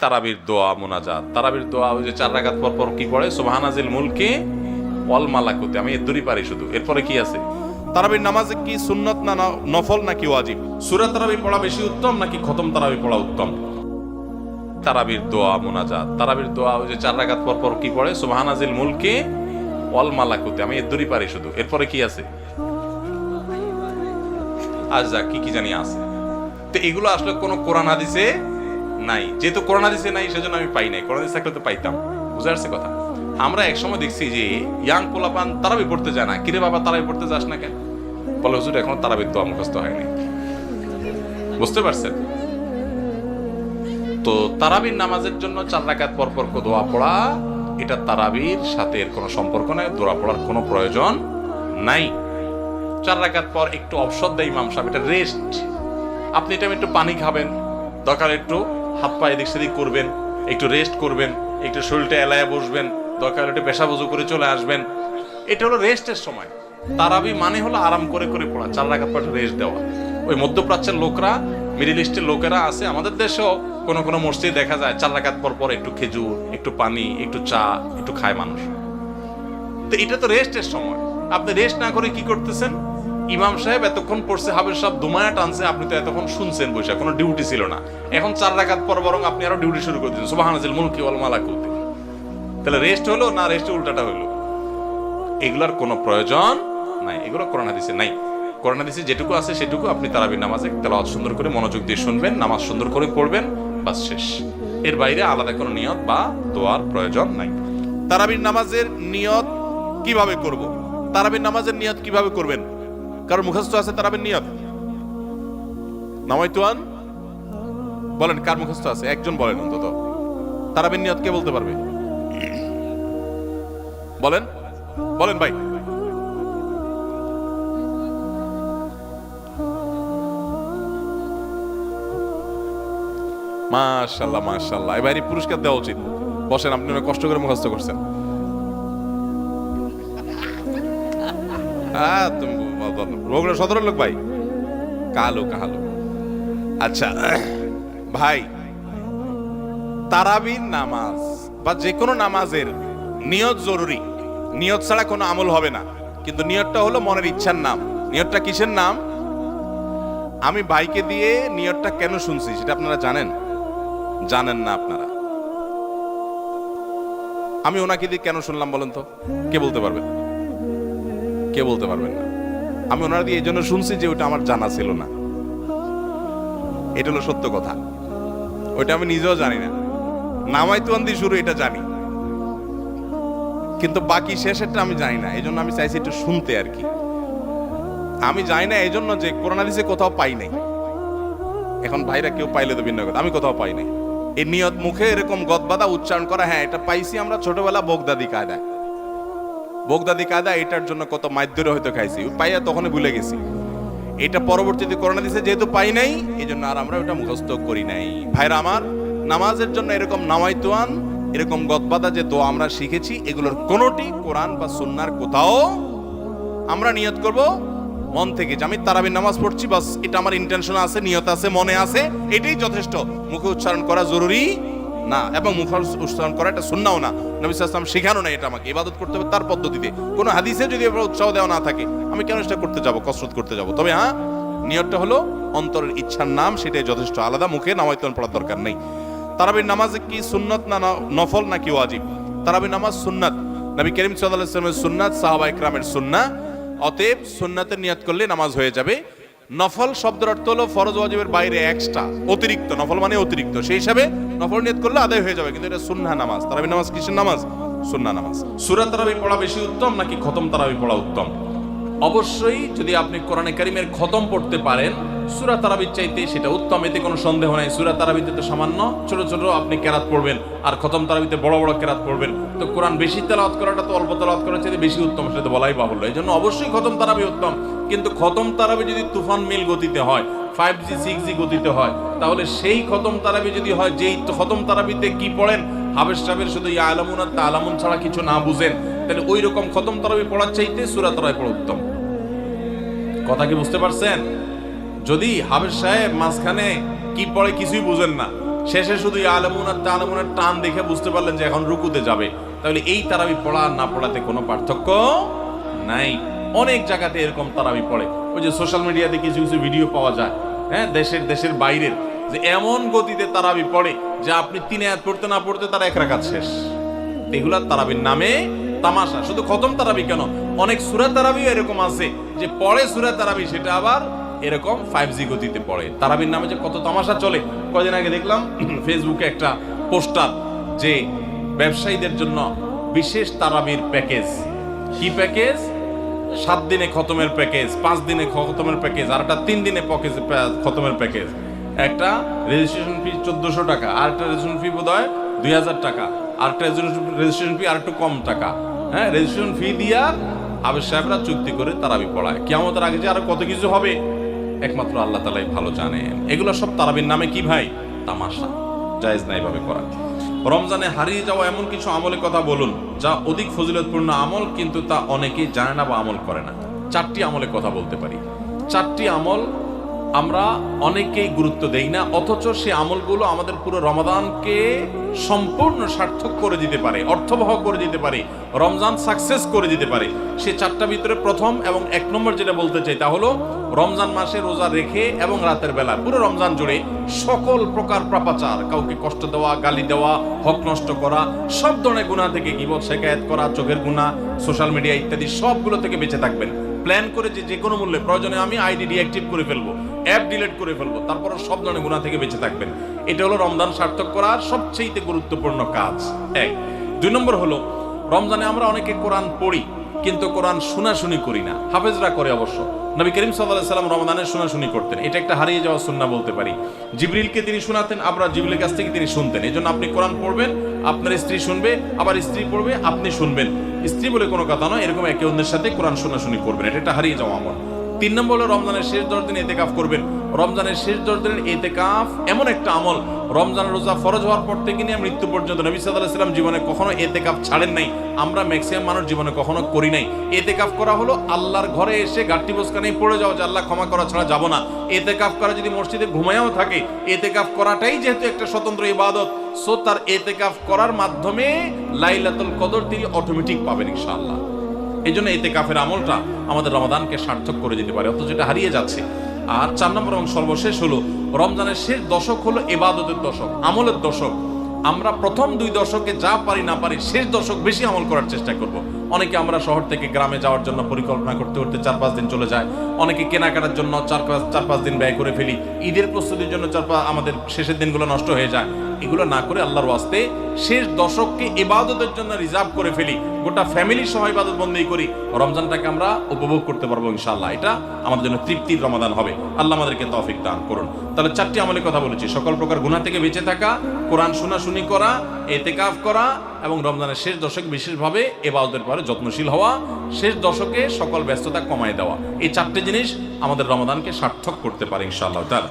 তারাবির দোয়া মুনাজাত, তারাবির দোয়া ওই যে 4 রাকাত পর পর কি পড়ে, সুবহানাজিল মুলকি ওয়াল মালাকুতি, আমি এদুরি পারি শুধু। এরপরে কি আছে? তারাবির নামাজে কি সুন্নত না নফল নাকি ওয়াজিব? সূরা তারাবি পড়া বেশি উত্তম নাকি খতম তারাবি পড়া উত্তম? তারাবির দোয়া মুনাজাত, তারাবির দোয়া ওই যে 4 রাকাত পর পর কি পড়ে, সুবহানাজিল মুলকি ওয়াল মালাকুতি, আমি এদুরি পারি শুধু। এরপরে কি আছে? আচ্ছা কি জানি আছে। তো এগুলো আসলে কোনো কোরআন হাদিসে নাই, যেহেতু কোরআন হাদিসে নাই সেজন্য আমি পাই নাই। কোরআন হাদিস থাকলে তো পাইতাম। বুঝা যাচ্ছে কথা? আমরা একসময় দেখছি যে ইয়াং পোলাপান তারাবি পড়তে যায় না। কিরে বাবা তারাবি পড়তে যাস না কেন? বলে হুজুর এখনো তারাবির দোয়া মুখস্থ হয়নি। বুঝতে পারছেন? তো তারাবির নামাজের জন্য 4 রাকাত পর পর দোয়া পড়া, এটা তারাবির সাথে এর কোনো সম্পর্ক নাই, দোয়া পড়ার কোনো প্রয়োজন নাই। 4 রাকাত পর একটু অবসর দেয় ইমাম সাহেব, এটা রেস্ট। আপনি এটা একটু পানি খাবেন, দরকার একটু হাত পা এদিক সেদিক করবেন, একটু রেস্ট করবেন, একটু শরীরটা এলায়া বসবেন, দরকার একটু পেশাব ওযু করে চলে আসবেন। এটা হলো রেস্টের সময়। তারাবি মানে হলো আরাম করে করে পড়া, 4 রাকাত পর রেস্ট দেওয়া। ওই মধ্যপ্রাচ্যের লোকরা, মিডল ইস্টের লোকেরা আছে, আমাদের দেশেও কোনো কোনো মসজিদে দেখা যায় 4 রাকাত পর পর একটু খেজুর, একটু পানি, একটু চা, একটু খায় মানুষ। তো এটা তো রেস্টের সময়। আপনি রেস্ট না করে কি করতেছেন? ইমাম সাহেব এতক্ষণ পড়ছে, হাফেজ সাহেব দুমায়া টানছে, আপনি তো এতক্ষণ শুনছেন বসে, কোনো ডিউটি ছিল না। এখন 4 রাকাত পর বরং আপনি আরো ডিউটি শুরু করে দিচ্ছেন, সুবহানাজিল মুলকি ওয়াল মালাকুতি। তাহলে রেস্ট হলো না রেস্ট উল্টাটা হলো? এগুলার কোনো প্রয়োজন নাই, এগুলো কোরআন হাদিসে নাই। কোরআন হাদিসে যেটুকু আছে সেটুকু আপনি তারাবির নামাজে তেলাওয়াত সুন্দর করে মনোযোগ দিয়ে শুনবেন, নামাজ সুন্দর করে পড়বেন, বাস শেষ। এর বাইরে আলাদা কোনো নিয়ত বা দোয়ার প্রয়োজন নাই। তারাবির নামাজের নিয়ত কিভাবে করব? তারাবির নামাজের নিয়ত কিভাবে করবেন? কারণ মুখস্থ আছে তারাবির নিয়ত? নামাইতুয়ান বলেন, কার মুখস্থ আছে? একজন বলেন অন্তত। তারাবির নিয়ত কে বলতে পারবে? বলেন বলেন ভাই। মাশাআল্লাহ মাশাআল্লাহ, এবারে পুরস্কার দেওয়া উচিত। বসেন, আপনি অনেক কষ্ট করে মুখস্থ করছেন। তুমি রোগরা 17 লোক ভাই, কালো কালো। আচ্ছা ভাই, তারাবির নামাজ বা যে কোনো নামাজের নিয়ত জরুরি। নিয়ত ছাড়া কোনো আমল হবে না। কিন্তু নিয়তটা হলো মনের ইচ্ছার নাম। নিয়তটা কিসের নাম? আমি ভাইকে দিয়ে নিয়তটা কেন শুনছি সেটা আপনারা জানেন? জানেন না আপনারা? আমি ওনাকে দিয়ে কেন শুনলাম বলেন তো? কে বলতে পারবেন? কে বলতে পারবেন না? আমি ওনার দিয়ে এই জন্য শুনছি যে ওটা আমার জানা ছিল না। এটা হলো সত্য কথা। ওইটা আমি নিজেও জানি না। নামাইতুয়ান দিয়ে শুরু এটা জানি, কিন্তু বাকি শেষেরটা আমি জানি না। এই জন্য আমি চাইছি একটু শুনতে আর কি। আমি জানি না এই জন্য যে কোরআন হাদিসে কোথাও পাই নাই। এখন ভাইরা কেউ পাইলে তো ভিন্ন কথা, আমি কোথাও পাই নাই। এই নিয়ত মুখে এরকম গদবাদা উচ্চারণ করা, হ্যাঁ এটা পাইছি আমরা ছোটবেলা বগদাদি কায়দায়। বগদাদি কায়দা এটার জন্য কত মাইদ্যরে হয়তো খাইছি, পাইয়া তখনই ভুলে গেছি। এটা পরবর্তীতে কোরআন হাদিসে যেহেতু পাই নাই, এই জন্য আর আমরা ওটা মুখস্থ করি নাই। ভাইরা আমার, নামাজের জন্য এরকম নামাইতুয়ান, এরকম গদবাদা যে দোয়া আমরা শিখেছি, এগুলোর কোনোটি কোরআন বা সুন্নাহর কোথাও। আমরা নিয়ত করব মন থেকে যে আমি তারাবির নামাজ পড়ছি, বাস এটা আমার ইন্টেনশন আছে, নিয়ত আছে, মনে আছে, এটাই যথেষ্ট। মুখে উচ্চারণ করা জরুরি না, এবং মুখে উচ্চারণ করা এটা সুন্নাহও না। নবী সাল্লাল্লাহু আলাইহি ওয়াসাল্লাম শেখানো না এটা আমাকে। ইবাদত করতে হবে তার পদ্ধতিতে। কোনো হাদিসে যদি উৎসাহ দেওয়া না থাকে, আমি কেন সেটা করতে যাব, কসরত করতে যাব? তবে হ্যাঁ, নিয়তটা হলো অন্তরের ইচ্ছার নাম, সেটাই যথেষ্ট। আলাদা মুখে নামাইতুয়ান পড়ার দরকার নেই। তারাবির নামাজে কি সুন্নত না নফল নাকি ওয়াজিব? তারাবির নামাজ সুন্নাত। নবী করিম সাল্লাল্লাহু আলাইহি ওয়াসাল্লামের সুন্নাত, সাহাবায়ে কেরামের সুন্নাহ। অতএব সুন্নাতের নিয়ত করলে নামাজ হয়ে যাবে। নফল শব্দের অর্থ হলো ফরজ ওয়াজিবের বাইরে এক্সট্রা, অতিরিক্ত। নফল মানে অতিরিক্ত, সেই হিসাবে নফল নিয়ত করলে আদায় হয়ে যাবে। কিন্তু এটা সুন্নাহ নামাজ। তারাবির নামাজ কিসের নামাজ? সুন্নাহ নামাজ। সূরা তারাবি পড়া বেশি উত্তম নাকি খতম তারাবি পড়া উত্তম? অবশ্যই যদি আপনি কোরআনে কারিমের খতম পড়তে পারেন, সূরা তারাবির চাইতে সেটা উত্তম, এতে কোনো সন্দেহ নাই। সূরা তারাবিতে তো সামান্য ছোট ছোট আপনি কেরাত পড়বেন, আর খতম তারাবিতে বড় বড় কেরাত পড়বেন। তো কোরআন বেশি তেলাওয়াত করাটা তো অল্প তেলাওয়াত করার চাইতে বেশি উত্তম, সেটা তো বলাই বাহুল্য। এই জন্য অবশ্যই খতম তারাবি উত্তম। কিন্তু খতম তারাবি যদি তুফান মিল গতিতে হয়, 5G 6G গতিতে হয়, তাহলে সেই খতম তারাবি যদি হয়, যেই খতম তারাবিতে কি পড়েন, হাফেজ সাহেবের শুধু ইয়া আলামুন আর তালামুন ছাড়া কিছু না বুঝেন, তাহলে ওই রকম খতম তারাবি পড়ার চাইতে সূরা তারাবি পড়া উত্তম। কথা কি বুঝতে পারছেন? যদি হাফেজ সাহেব মাঝখানে কি পড়ে কিছুই বুঝেন না, শেষে শুধু ইয়ালামুনা তালামুনের টান দেখে বুঝতে পারলেন যে এখন রুকুতে যাবে, তাহলে এই তারাবি পড়া আর না পড়াতে কোনো পার্থক্য নাই। অনেক জায়গাতে এরকম তারাবি পড়ে, ওই যে সোশ্যাল মিডিয়াতে কিছু কিছু ভিডিও পাওয়া যায়, হ্যাঁ, দেশের বাইরের, যে এমন গতিতে তারাবি পড়ে যে আপনি 3 আয়াত পড়তে না পড়তে তার 1 রাকাত শেষ। এগুলা তারাবির নামে তামাশা। শুধু খতম তারাবি কেন, অনেক সূরা তারাবিও এরকম আছে যে পড়ে সূরা তারাবি, সেটা আবার এরকম 5G গতিতে পড়ে। তারাবির নামে যে কত তামাশা চলে। কয়দিন আগে দেখলাম ফেসবুকে একটা পোস্টার, যে ব্যবসায়ীদের জন্য বিশেষ তারাবির প্যাকেজ। কি প্যাকেজ? 7 দিনে খতমের প্যাকেজ, 5 দিনে খতমের প্যাকেজ, আর একটা 3 দিনে খতমের প্যাকেজ। একটা রেজিস্ট্রেশন ফি 1400 টাকা, আর একটা রেজিস্ট্রেশন ফি বোধহয় 2000 টাকা, আর একটা রেজিস্ট্রেশন ফি আর একটু কম টাকা। হ্যাঁ, রেজিস্ট্রেশন ফি দিয়া আবেদ সাহেবরা চুক্তি করে তারাবি পড়ায়। কিয়ামতের আগে যে আরো কত কিছু হবে একমাত্র আল্লাহ তাআলাই ভালো জানেন। এগুলো সব তারাবির নামে কি ভাই? তামাশা। জায়েজ নাই ভাবে করা। রমজানে হারিয়ে যাওয়া এমন কিছু আমলের কথা বলুন যা অধিক ফজিলতপূর্ণ আমল, কিন্তু তা অনেকেই জানে না বা আমল করে না। 4টি আমলের কথা বলতে পারি। 4টি আমল আমরা অনেকেই গুরুত্ব দেই না, অথচ সেই আমলগুলো আমাদের পুরো রমাদানকে সম্পূর্ণ সার্থক করে দিতে পারে, অর্থবহ করে দিতে পারে, রমজান সাকসেস করে দিতে পারে। সেই 4টার ভিতরে প্রথম এবং 1 নম্বর যেটা বলতে চাই তা হলো রমজান মাসে রোজা রেখে এবং রাতের বেলা পুরো রমজান জুড়ে সকল প্রকার পাপাচার, কাউকে কষ্ট দেওয়া, গালি দেওয়া, হক নষ্ট করা, সব ধরনের গুনাহ থেকে, গীবত শিকায়াত করা, চোখের গুনাহ, সোশ্যাল মিডিয়া ইত্যাদি সবগুলো থেকে বেঁচে থাকবেন। প্ল্যান করে যে কোনো মূল্যে প্রয়োজনে আমি আইডি ডিঅ্যাক্টিভ করে ফেলবো, অ্যাপ ডিলিট করে ফেলবো, তারপর সব ধরনের গুনাহ থেকে বেঁচে থাকবেন। এটা হলো রমজান সার্থক করার সবচেয়ে গুরুত্বপূর্ণ কাজ। 1। 2 নম্বর হলো রমজানে আমরা অনেকে কোরআন পড়ি কিন্তু কোরআন শোনাশুনি করি না। হাফেজরা করে অবশ্য। নবী করিম সাল্লাল্লাহু আলাইহি সাল্লাম রমজানে শোনাশুনি করতেন। এটা একটা হারিয়ে যাওয়া সুন্নাহ বলতে পারি। জিবরিলকে তিনি শোনাতেন, আবার জিবরিলের কাছ থেকে তিনি শুনতেন। এজন্য আপনি কোরআন পড়বেন, আপনার স্ত্রী শুনবে, আবার স্ত্রী পড়বে, আপনি শুনবেন। স্ত্রী বলে কোনো কথা নয়, এরকম একে অন্যের সাথে কোরআন শোনাশুনি করবেন। এটা একটা হারিয়ে যাওয়া আমল। 3 নম্বর হলো রমজানের শেষ 10 দিন ইতিকাফ করবেন। রমজানের শেষ 10 দিনের ইতিকাফ এমন একটা আমল, রমজান রোজা ফরজ হওয়ার পর থেকে নিয়ে মৃত্যু পর্যন্ত নবী সাল্লাল্লাহু আলাইহি সাল্লাম জীবনে কখনো ইতিকাফ ছাড়েন নাই। আমরা ম্যাক্সিমাম মানুষ জীবনে কখনো করি নাই। ইতিকাফ করা হলো আল্লাহর ঘরে এসে গাঁটটি বোসকানেই পড়ে যাও যে আল্লাহ ক্ষমা করা ছাড়া যাব না। ইতিকাফ করা যদি মসজিদে ঘুমায়ও থাকে, ইতিকাফ করাটাই যেহেতু একটা স্বতন্ত্র ইবাদত, সো তার ইতিকাফ করার মাধ্যমে লাইলাতুল কদর তিনি অটোমেটিক পাবেন ইনশাআল্লাহ। এই জন্য ইতিকাফের আমলটা আমাদের রমাদানকে সার্থক করে দিতে পারে, অথচ এটা হারিয়ে যাচ্ছে। আর 4 নম্বর এবং সর্বশেষ হলো রমজানের শেষ দশক হলো ইবাদতের দশক, আমলের দশক। আমরা প্রথম 2 দশকে যা পারি না পারি, শেষ দশক বেশি আমল করার চেষ্টা করব। অনেকে আমরা শহর থেকে গ্রামে যাওয়ার জন্য পরিকল্পনা করতে করতে 4-5 দিন চলে যায়। অনেকে কেনাকাটার জন্য 4-5 দিন ব্যয় করে ফেলি। ঈদের প্রস্তুতির জন্য আমাদের শেষের দিনগুলো নষ্ট হয়ে যায়। এগুলো না করে আল্লাহর ওয়াস্তে শেষ দশককে ইবাদতের জন্য রিজার্ভ করে ফেলি, গোটা ফ্যামিলি সহ ইবাদত বন্দেগী করি, রমজানটাকে আমরা উপভোগ করতে পারবো ইনশাআল্লাহ। এটা আমাদের জন্য তৃপ্তির রমাদান হবে। আল্লাহ আমাদেরকে তৌফিক দান করুন। তাহলে 4টি আমলের কথা বলেছি, সকল প্রকার গুনাহ থেকে বেঁচে থাকা, কোরআন শোনাশুনি করা, ইতিকাফ করা এবং রমজানের শেষ দশক বিশেষভাবে ইবাদতের পরে যত্নশীল হওয়া, শেষ দশকে সকল ব্যস্ততা কমায় দেওয়া। এই 4টি জিনিস আমাদের রমাদানকে সার্থক করতে পারে ইনশাআল্লাহ তাআলা।